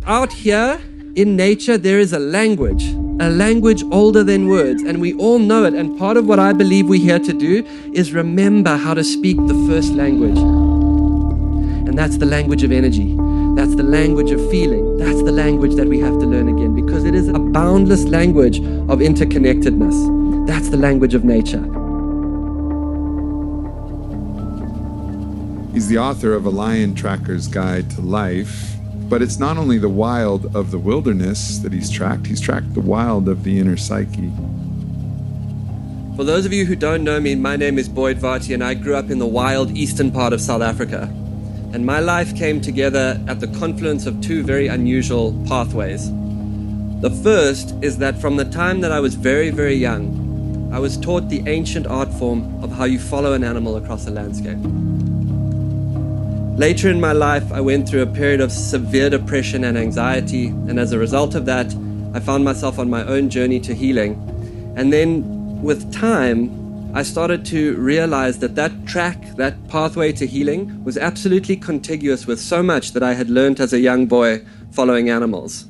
Out here in nature, there is a language older than words, and we all know it. And part of what I believe we're here to do is remember how to speak the first language. And that's the language of energy. That's the language of feeling. That's the language that we have to learn again, because it is a boundless language of interconnectedness. That's the language of nature. He's the author of A Lion Tracker's Guide to Life. But it's not only the wild of the wilderness that he's tracked the wild of the inner psyche. For those of you who don't know me, my name is Boyd Varty, and I grew up in the wild eastern part of South Africa. And my life came together at the confluence of two very unusual pathways. The first is that from the time that I was very, very young, I was taught the ancient art form of how you follow an animal across a landscape. Later in my life, I went through a period of severe depression and anxiety, and as a result of that, I found myself on my own journey to healing. And then, with time, I started to realize that that pathway to healing was absolutely contiguous with so much that I had learned as a young boy following animals.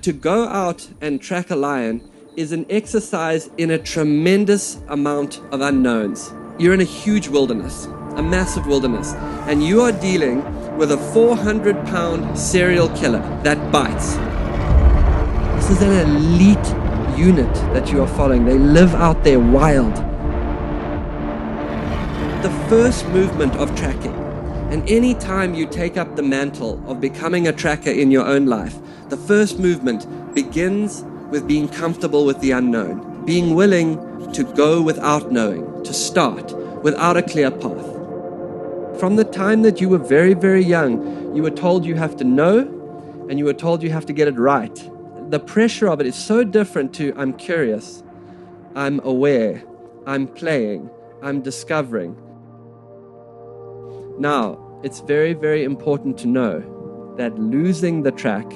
To go out and track a lion is an exercise in a tremendous amount of unknowns. You're in a huge wilderness. A massive wilderness, and you are dealing with a 400-pound serial killer that bites. This is an elite unit that you are following. They live out there wild. The first movement of tracking, and any time you take up the mantle of becoming a tracker in your own life, the first movement begins with being comfortable with the unknown, being willing to go without knowing, to start without a clear path. From the time that you were very, very young, you were told you have to know, and you were told you have to get it right. The pressure of it is so different to I'm curious, I'm aware, I'm playing, I'm discovering. Now, it's very, very important to know that losing the track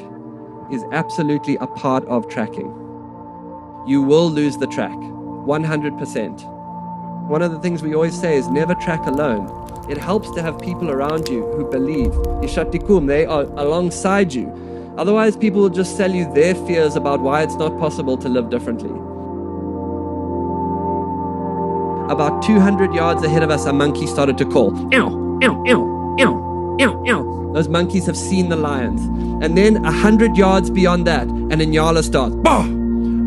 is absolutely a part of tracking. You will lose the track, 100%. One of the things we always say is never track alone. It helps to have people around you who believe. Ishatikum, they are alongside you. Otherwise, people will just sell you their fears about why it's not possible to live differently. About 200 yards ahead of us, a monkey started to call. Ow, ow, ow, ow, ow, ow. Those monkeys have seen the lions. And then 100 yards beyond that, an Inyala starts. Bah!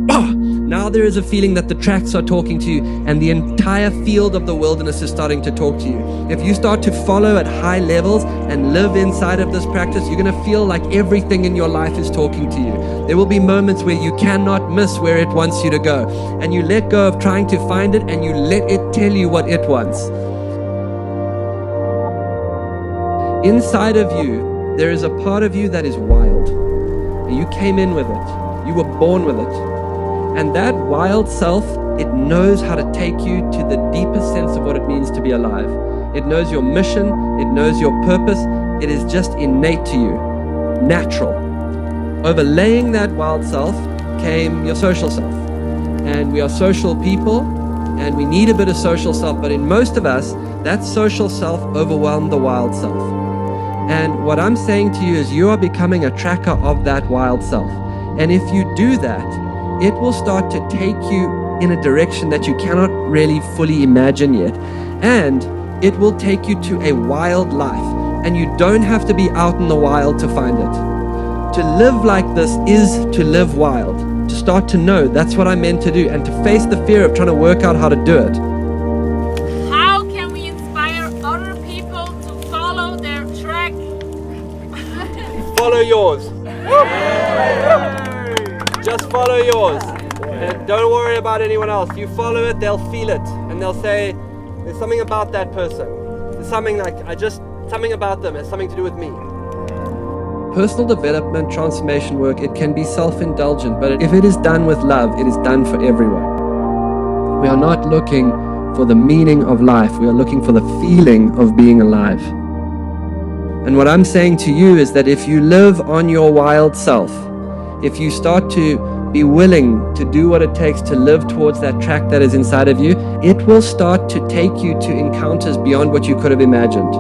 Bah! Now there is a feeling that the tracks are talking to you, and the entire field of the wilderness is starting to talk to you. If you start to follow at high levels and live inside of this practice, you're going to feel like everything in your life is talking to you. There will be moments where you cannot miss where it wants you to go, and you let go of trying to find it, and you let it tell you what it wants. Inside of you, there is a part of you that is wild. You came in with it. You were born with it. And that wild self, it knows how to take you to the deepest sense of what it means to be alive. It knows your mission, it knows your purpose, it is just innate to you, natural. Overlaying that wild self came your social self. And we are social people, and we need a bit of social self, but in most of us, that social self overwhelmed the wild self. And what I'm saying to you is you are becoming a tracker of that wild self. And if you do that, it will start to take you in a direction that you cannot really fully imagine yet. And it will take you to a wild life. And you don't have to be out in the wild to find it. To live like this is to live wild. To start to know that's what I'm meant to do. And to face the fear of trying to work out how to do it. How can we inspire other people to follow their track? Follow yours. Just follow yours. And don't worry about anyone else. You follow it, they'll feel it. And they'll say, there's something about that person. There's something something about them has something to do with me. Personal development, transformation work, it can be self-indulgent, but if it is done with love, it is done for everyone. We are not looking for the meaning of life. We are looking for the feeling of being alive. And what I'm saying to you is that if you live on your wild self, if you start to be willing to do what it takes to live towards that track that is inside of you, it will start to take you to encounters beyond what you could have imagined.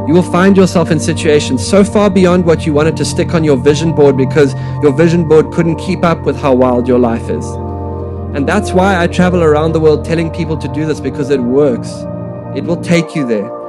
You will find yourself in situations so far beyond what you wanted to stick on your vision board because your vision board couldn't keep up with how wild your life is. And that's why I travel around the world telling people to do this, because it works. It will take you there.